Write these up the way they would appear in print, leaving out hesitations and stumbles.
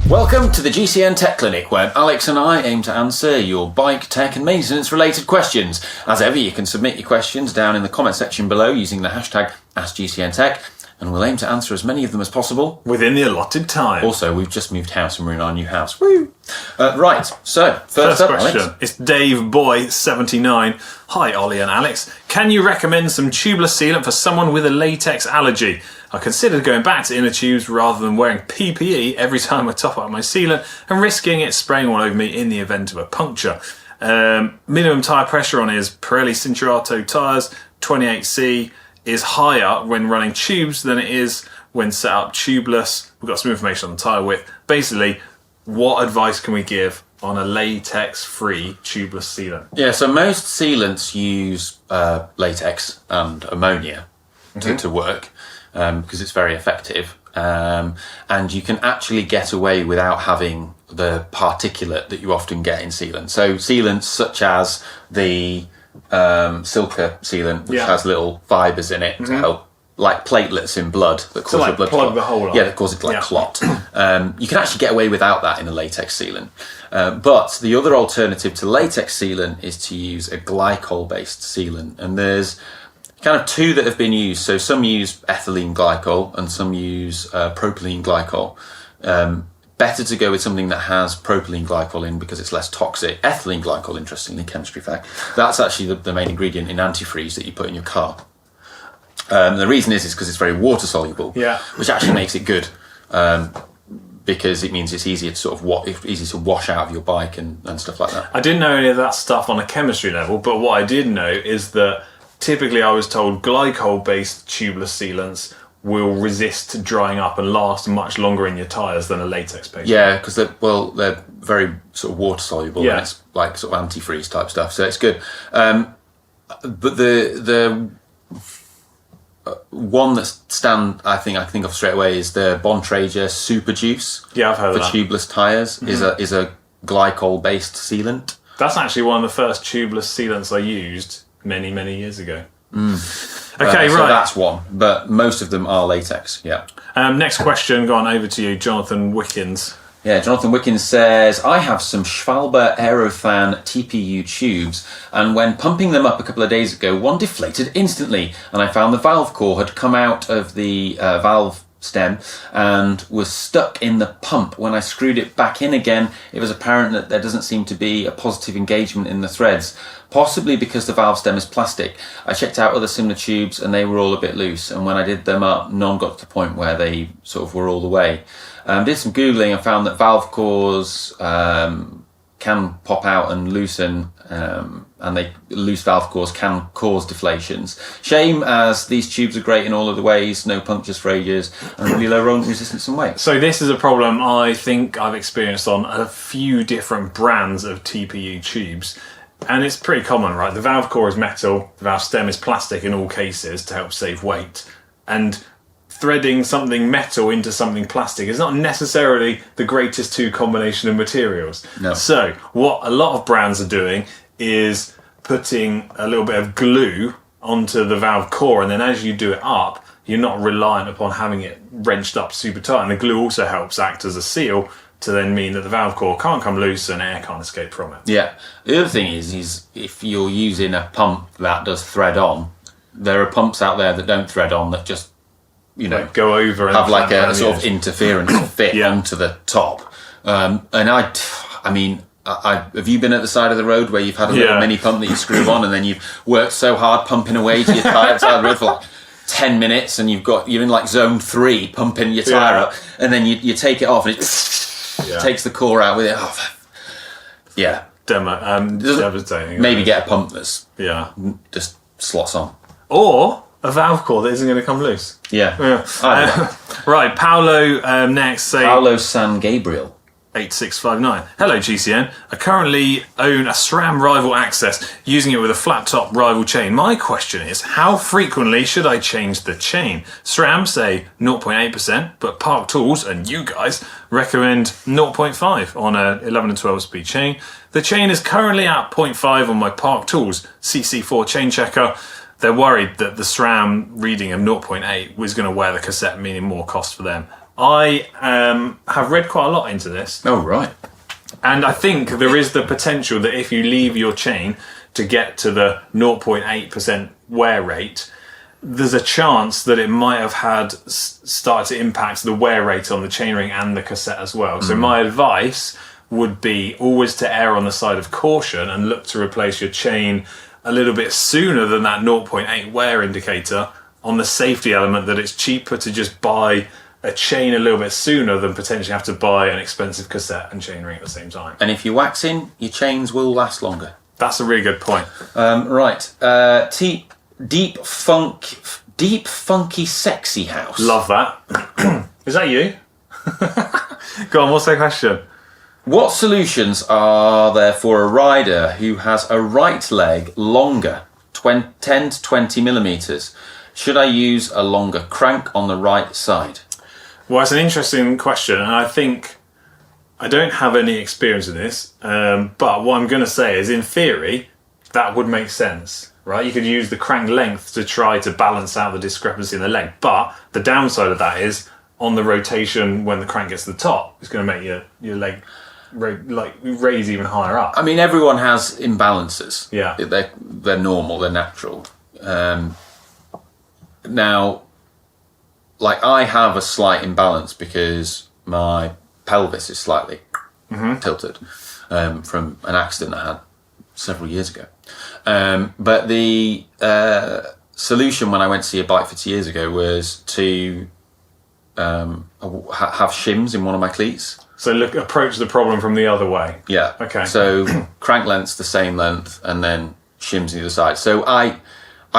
Welcome to the GCN Tech Clinic, where Alex and I aim to answer your bike, tech and maintenance related questions. As ever, you can submit your questions down in the comment section below using the hashtag askgcntech, and we'll aim to answer as many of them as possible within the allotted time. Also, we've just moved house and we're in our new house. Woo! Right, so first up, question. Alex. It's Dave Boy 79. Hi, Ollie and Alex. Can you recommend some tubeless sealant for someone with a latex allergy? I considered going back to inner tubes rather than wearing PPE every time I top up my sealant and risking it spraying all over me in the event of a puncture. Minimum tyre pressure on his Pirelli Cinturato tyres, 28C, is higher when running tubes than it is when set up tubeless. We've got some information on the tyre width. Basically, what advice can we give on a latex-free tubeless sealant? Yeah, so most sealants use latex and ammonia to work. Because it's very effective, and you can actually get away without having the particulate that you often get in sealant. So sealants such as the Silka sealant, which has little fibres in it to help, like platelets in blood that cause your blood plug clot. the hole up. Yeah, that cause it to clot. You can actually get away without that in a latex sealant. But the other alternative to latex sealant is to use a glycol-based sealant, and there's kind of two that have been used. So some use ethylene glycol and some use propylene glycol. Better to go with something that has propylene glycol in because it's less toxic. Ethylene glycol, interestingly, chemistry fact, that's actually the main ingredient in antifreeze that you put in your car. The reason is because it's very water soluble, which actually makes it good. Because it means it's easier to sort of easy to wash out of your bike and stuff like that. I didn't know any of that stuff on a chemistry level, but what I did know is that typically I was told glycol-based tubeless sealants will resist drying up and last much longer in your tyres than a latex-based. Yeah, because they're very sort of water soluble and it's like sort of antifreeze type stuff, so it's good. But the one that I think of straight away is the Bontrager Super Juice. Yeah, I've heard of that. For tubeless tyres is a glycol-based sealant. That's actually one of the first tubeless sealants I used many years ago. Okay, so right. That's one, but most of them are latex. Yeah. Next question, go on over to you, Jonathan Wickens. Yeah, Jonathan Wickens says, I have some Schwalbe Aerofan TPU tubes, and when pumping them up a couple of days ago, one deflated instantly, and I found the valve core had come out of the valve stem and was stuck in the pump. When I screwed it back in again, it was apparent that there doesn't seem to be a positive engagement in the threads, possibly because the valve stem is plastic. I checked out other similar tubes and they were all a bit loose, and when I did them up, none got to the point where they sort of were all the way. Did some Googling and found that valve cores can pop out and loosen, and loose valve cores can cause deflations. Shame, as these tubes are great in all of the ways, no punctures for ages, and really low rolling resistance and weight. So this is a problem I think I've experienced on a few different brands of TPU tubes, and it's pretty common, right? The valve core is metal, the valve stem is plastic in all cases to help save weight, and threading something metal into something plastic is not necessarily the greatest two combination of materials. No. So what a lot of brands are doing is putting a little bit of glue onto the valve core, and then as you do it up, you're not reliant upon having it wrenched up super tight, and the glue also helps act as a seal to then mean that the valve core can't come loose and air can't escape from it. Yeah. The other thing is if you're using a pump that does thread on, there are pumps out there that don't thread on that just go over and have like a sort of interference fit onto the top. And I mean, have you been at the side of the road where you've had a little mini pump that you screw on, and then you've worked so hard pumping away to your tyre side of the road for like 10 minutes, and you're in like zone 3 pumping your tyre up, and then you take it off and it takes the core out with it. Devastating. Maybe get a pump that's just slots on. Or a valve core that isn't going to come loose. Right, Paolo next. Paolo San Gabriel. 8659. Hello GCN. I currently own a SRAM Rival Access, using it with a flat top Rival chain. My question is, how frequently should I change the chain? SRAM say 0.8%, but Park Tools and you guys recommend 0.5 on a 11 and 12 speed chain. The chain is currently at 0.5 on my Park Tools CC4 chain checker. They're worried that the SRAM reading of 0.8 was going to wear the cassette, meaning more cost for them. I have read quite a lot into this. Oh, right. And I think there is the potential that if you leave your chain to get to the 0.8% wear rate, there's a chance that it might have had started to impact the wear rate on the chainring and the cassette as well. So my advice would be always to err on the side of caution and look to replace your chain a little bit sooner than that 0.8 wear indicator, on the safety element that it's cheaper to just buy a chain a little bit sooner than potentially have to buy an expensive cassette and chainring at the same time. And if you're waxing, your chains will last longer. That's a really good point. Right. Deep funky sexy house. Love that. Is that you? Go on, what's the question? What solutions are there for a rider who has a right leg longer, 10 to 20 millimeters? Should I use a longer crank on the right side? Well, it's an interesting question, and I think I don't have any experience in this, but what I'm going to say is, in theory, that would make sense, right? You could use the crank length to try to balance out the discrepancy in the leg, but the downside of that is, on the rotation, when the crank gets to the top, it's going to make your leg raise even higher up. I mean, everyone has imbalances. Yeah. They're normal, they're natural. Now, like, I have a slight imbalance because my pelvis is slightly tilted from an accident I had several years ago. But the solution when I went to see a bike fit years ago was to have shims in one of my cleats. So approach the problem from the other way. Yeah. Okay. So crank length's the same length, and then shims on the other side. So I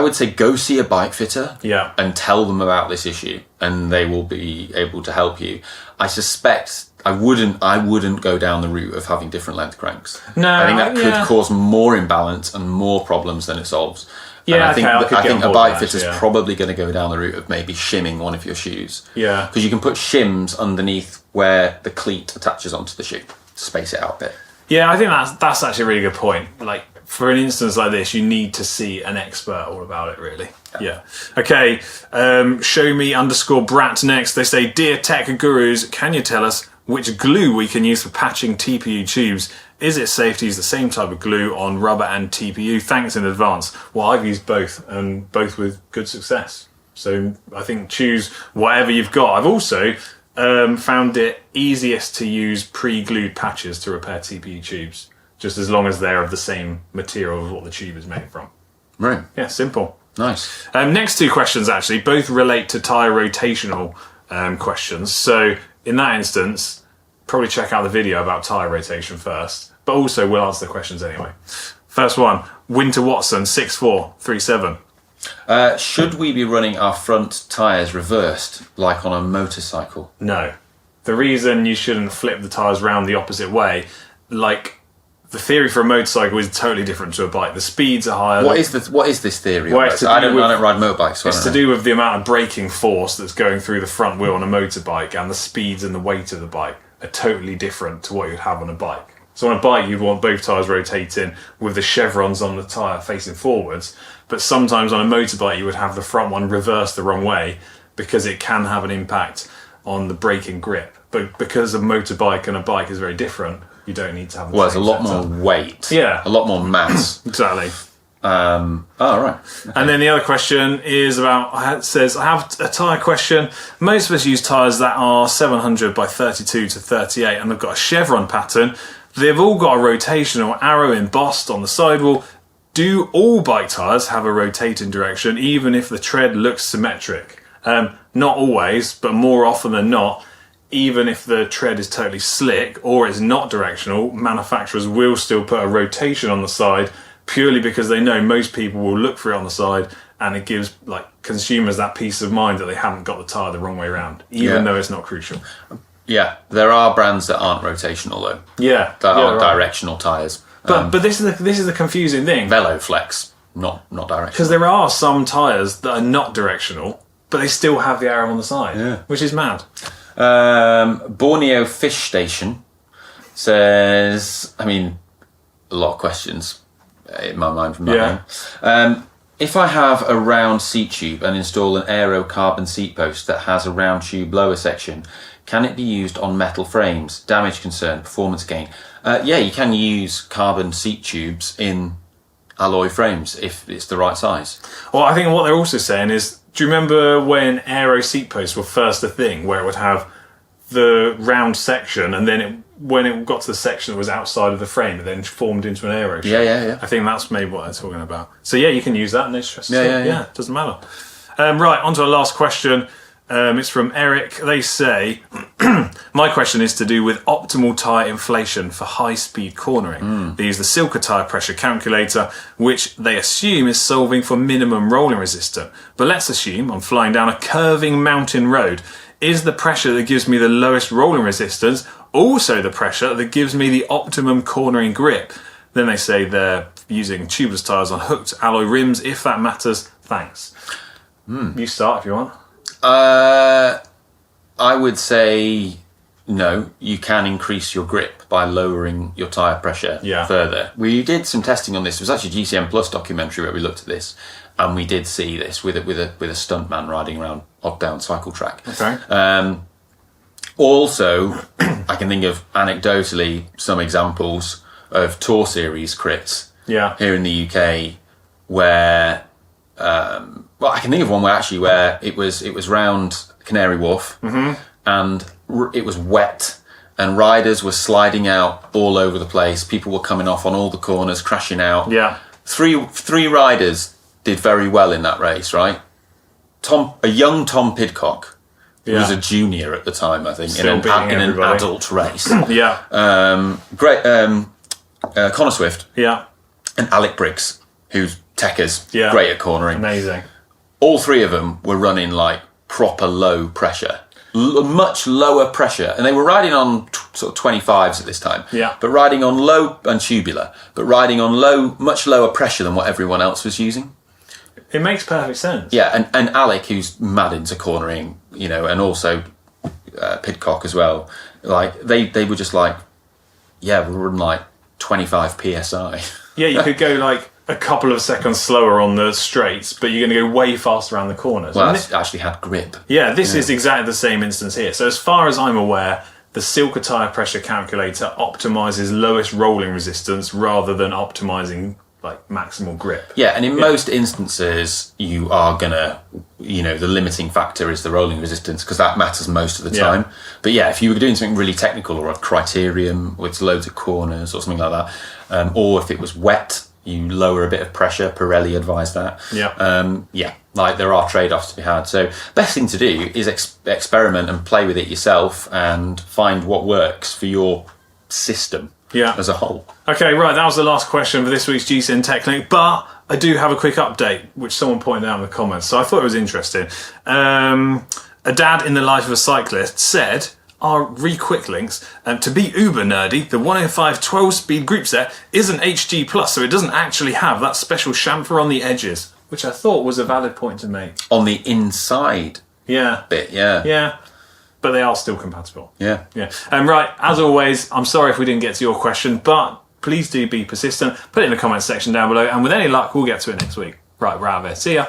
would say go see a bike fitter, yeah, and tell them about this issue, and they will be able to help you. I suspect I wouldn't go down the route of having different length cranks. No, I think that could cause more imbalance and more problems than it solves. Yeah, and I think a bike that, fitter's probably going to go down the route of maybe shimming one of your shoes. Yeah. Because you can put shims underneath where the cleat attaches onto the shoe to space it out a bit. Yeah, I think that's actually a really good point. Like, for an instance like this, you need to see an expert all about it, really. Yeah. Okay, show me _Brat next. They say, Dear Tech Gurus, can you tell us which glue we can use for patching TPU tubes? Is it safe to use the same type of glue on rubber and TPU? Thanks in advance. Well, I've used both, and both with good success. So I think choose whatever you've got. I've also found it easiest to use pre-glued patches to repair TPU tubes, just as long as they're of the same material as what the tube is made from. Right. Yeah, simple. Nice. Next two questions, actually, both relate to tyre rotational questions. So in that instance, probably check out the video about tyre rotation first, but also we'll answer the questions anyway. First one, Winter Watson 6437. Should we be running our front tyres reversed, like on a motorcycle? No. The reason you shouldn't flip the tyres round the opposite way, like, the theory for a motorcycle is totally different to a bike. The speeds are higher. What is this theory? Well, I don't ride motorbikes. So it's to do with the amount of braking force that's going through the front wheel on a motorbike, and the speeds and the weight of the bike are totally different to what you'd have on a bike. So on a bike, you'd want both tyres rotating with the chevrons on the tyre facing forwards. But sometimes on a motorbike, you would have the front one reversed the wrong way because it can have an impact on the braking grip. But because a motorbike and a bike is very different, you don't need to have the Well, same there's a lot setup. more weight. Yeah. A lot more mass. Exactly. Oh, right. Okay. And then the other question is about, it says, I have a tyre question. Most of us use tyres that are 700 by 32 to 38, and they've got a chevron pattern. They've all got a rotational arrow embossed on the sidewall. Do all bike tyres have a rotating direction, even if the tread looks symmetric? Not always, but more often than not, even if the tread is totally slick or is not directional, manufacturers will still put a rotation on the side purely because they know most people will look for it on the side, and it gives consumers that peace of mind that they haven't got the tyre the wrong way around, even though it's not crucial. Yeah, there are brands that aren't rotational though. Yeah, that aren't directional tyres. But this is the confusing thing. Veloflex, not directional. Because there are some tyres that are not directional, but they still have the arrow on the side, which is mad. Borneo Fish Station says, I mean, a lot of questions in my mind from that one. If I have a round seat tube and install an aero carbon seat post that has a round tube lower section, can it be used on metal frames? Damage concern, performance gain. Yeah, you can use carbon seat tubes in alloy frames if it's the right size. Well, I think what they're also saying is, do you remember when aero seat posts were first a thing, where it would have the round section, and then when it got to the section that was outside of the frame, it then formed into an aero shape? Yeah. I think that's maybe what they're talking about. So yeah, you can use that, no stress. Yeah. It doesn't matter. Right, on to our last question. It's from Eric. They say, my question is to do with optimal tyre inflation for high-speed cornering. They use the Silka tyre pressure calculator, which they assume is solving for minimum rolling resistance. But let's assume I'm flying down a curving mountain road. Is the pressure that gives me the lowest rolling resistance also the pressure that gives me the optimum cornering grip? Then they say they're using tubeless tyres on hooked alloy rims. If that matters, thanks. You start if you want. I would say no, you can increase your grip by lowering your tyre pressure further. We did some testing on this. It was actually a GCN Plus documentary where we looked at this, and we did see this with a stuntman riding around Ogdown cycle track. Okay. Also, I can think of anecdotally some examples of Tour Series crits here in the UK where well, I can think of one where it was round Canary Wharf and it was wet and riders were sliding out all over the place. People were coming off on all the corners, crashing out. Yeah. Three riders did very well in that race, right? A young Tom Pidcock, who was a junior at the time, I think, Still in an adult race. Connor Swift. Yeah. And Alec Briggs, who's techers, great at cornering. Amazing. All three of them were running like proper low pressure, much lower pressure, and they were riding on sort of 25s at this time. Yeah. But riding on low and tubular, but riding on much lower pressure than what everyone else was using. It makes perfect sense. Yeah, and Alec, who's mad into cornering, you know, and also Pidcock as well. Like they were just like, we're running like 25 psi. Yeah, you could go like a couple of seconds slower on the straights, but you're going to go way faster around the corners. Well, that's actually had grip. Yeah, this is exactly the same instance here. So as far as I'm aware, the Silka tyre pressure calculator optimises lowest rolling resistance rather than optimising like maximal grip. Yeah, and in most instances, you are gonna, you know, the limiting factor is the rolling resistance because that matters most of the time. But yeah, if you were doing something really technical or a criterium with loads of corners or something like that, or if it was wet, you lower a bit of pressure. Pirelli advised that. Like there are trade-offs to be had. So best thing to do is experiment and play with it yourself and find what works for your system as a whole. Okay, right, that was the last question for this week's GCN Tech Clinic, but I do have a quick update, which someone pointed out in the comments, so I thought it was interesting. A dad in the life of a cyclist said, quick links, to be uber nerdy, the 105 12-speed group set isn't HG+, so it doesn't actually have that special chamfer on the edges, which I thought was a valid point to make. On the inside bit, Yeah. But they are still compatible. Yeah. Right, as always, I'm sorry if we didn't get to your question, but please do be persistent. Put it in the comments section down below, and with any luck, we'll get to it next week. Right, we're out of here. See ya.